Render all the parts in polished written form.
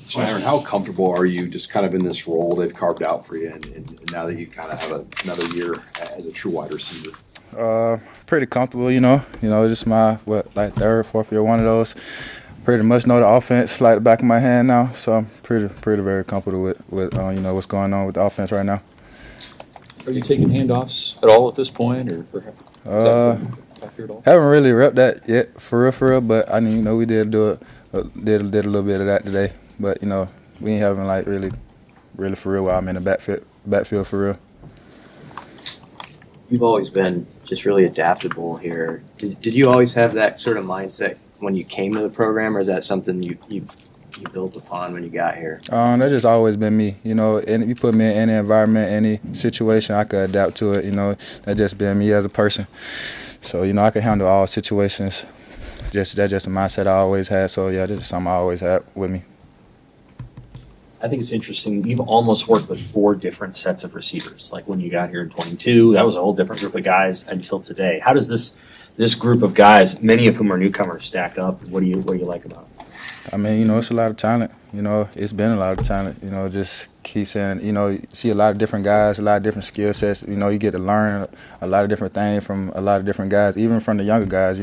Janiran, how comfortable are you just kind of in this role they've carved out for you, and now that you kind of have another year as a true wide receiver? Pretty comfortable, just my third, fourth year, one of those. Pretty much know the offense like the back of my hand now, so I'm pretty very comfortable with what's going on with the offense right now. Are you taking handoffs at all at this point, or haven't really repped that yet for real, but I mean, we did do it, did a little bit of that today, but we ain't having like really for real while I'm in the backfield for real. You've always been just really adaptable here. Did you always have that sort of mindset when you came to the program, or is that something you built upon when you got here? That's just always been me. And you put me in any environment, any situation, I could adapt to it. That's just been me as a person. So I can handle all situations. That's just a mindset I always had. So yeah, that's something I always had with me. I think it's interesting. You've almost worked with 4 different sets of receivers. Like when you got here in 22, that was a whole different group of guys until today. How does this group of guys, many of whom are newcomers, stack up? What do you like about it? I mean, it's a lot of talent. It's been a lot of talent. Just keep saying, see a lot of different guys, a lot of different skill sets. You get to learn a lot of different things from a lot of different guys, even from the younger guys.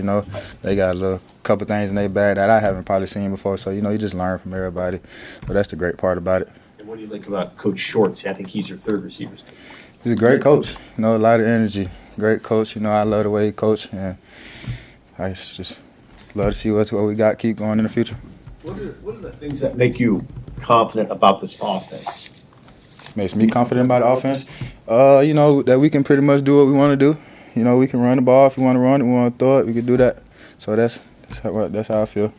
They got a couple things in their bag that I haven't probably seen before. So, you just learn from everybody. But that's the great part about it. And what do you like about Coach Shorts? I think he's your third receiver. He's a great coach. A lot of energy. Great coach. I love the way he coaches, and I just love to see what we got keep going in the future. What are the things that make you confident about this offense? Makes me confident about the offense? That we can pretty much do what we want to do. We can run the ball if we want to run it, we want to throw it, we can do that. So that's how I feel.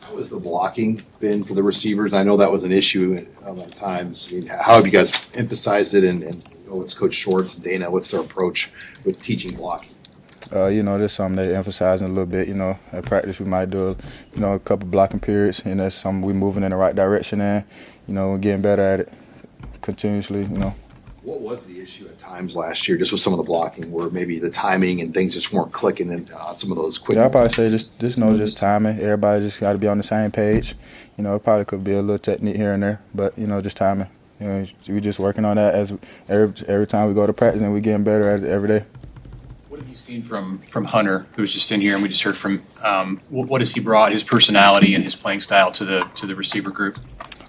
How has the blocking been for the receivers? I know that was an issue at times. I mean, how have you guys emphasized it, and what's Coach Schwartz and Dana, what's their approach with teaching blocking? There's something they emphasizing a little bit. At practice we might do, a couple blocking periods, and that's something we're moving in the right direction in. We're getting better at it continuously, What was the issue at times last year, just with some of the blocking, where maybe the timing and things just weren't clicking and some of those quick? Yeah, I'd probably say just timing. Everybody just got to be on the same page. It probably could be a little technique here and there, but, just timing. We're just working on that as every time we go to practice, and we're getting better at it every day. What have you seen from Hunter, who was just in here, and we just heard from what has he brought, his personality and his playing style to the receiver group?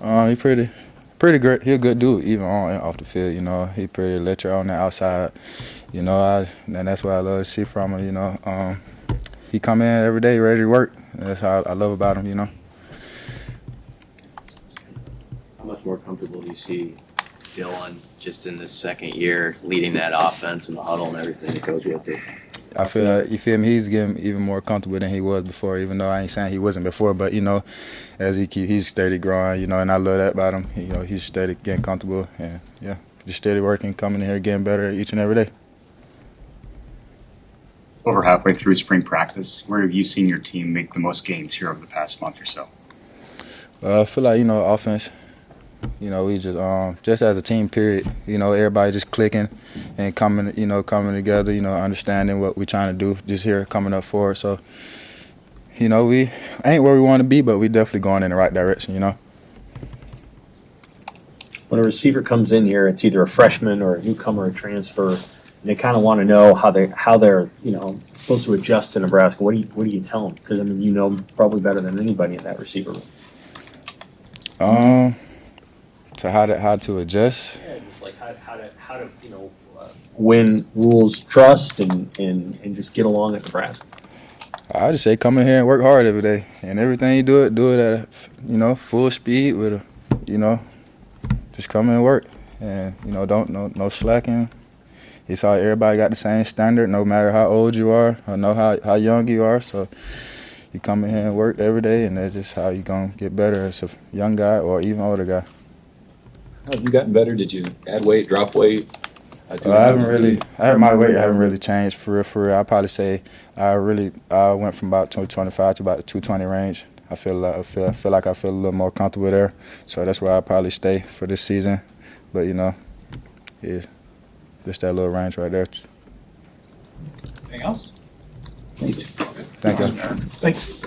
He pretty great. He a good dude, even on and off the field. He pretty electric on the outside. And that's what I love to see from him. He come in every day ready to work. And that's how I love about him. How much more comfortable do you see Dylan just in this second year leading that offense and the huddle and everything that goes with it? I feel like, you feel me, he's getting even more comfortable than he was before, even though I ain't saying he wasn't before, but, as he's steady growing, and I love that about him. He's steady getting comfortable, and, yeah, just steady working, coming in here, getting better each and every day. Over halfway through spring practice, where have you seen your team make the most gains here over the past month or so? I feel like, offense. We just as a team, period. Everybody just clicking and coming together. Understanding what we're trying to do. Just here coming up forward. So, we ain't where we want to be, but we definitely going in the right direction. When a receiver comes in here, it's either a freshman or a newcomer, a transfer, and they kind of want to know how they're supposed to adjust to Nebraska. What do you tell them? Because probably better than anybody in that receiver room. To how to adjust. Yeah, just like how to win rules, trust, and just get along at Nebraska. I just say come in here and work hard every day, and everything you do it at full speed with just come in and work, and don't no slacking. It's how everybody got the same standard, no matter how old you are or know how young you are. So you come in here and work every day, and that's just how you gonna get better as a young guy or even older guy. How have you gotten better? Did you add weight, drop weight? My weight haven't really changed for real. I'd probably say I went from about 225 to about the 220 range. I feel like I feel a little more comfortable there, so that's where I'll probably stay for this season. But yeah, just that little range right there. Anything else? Thank you. Thanks.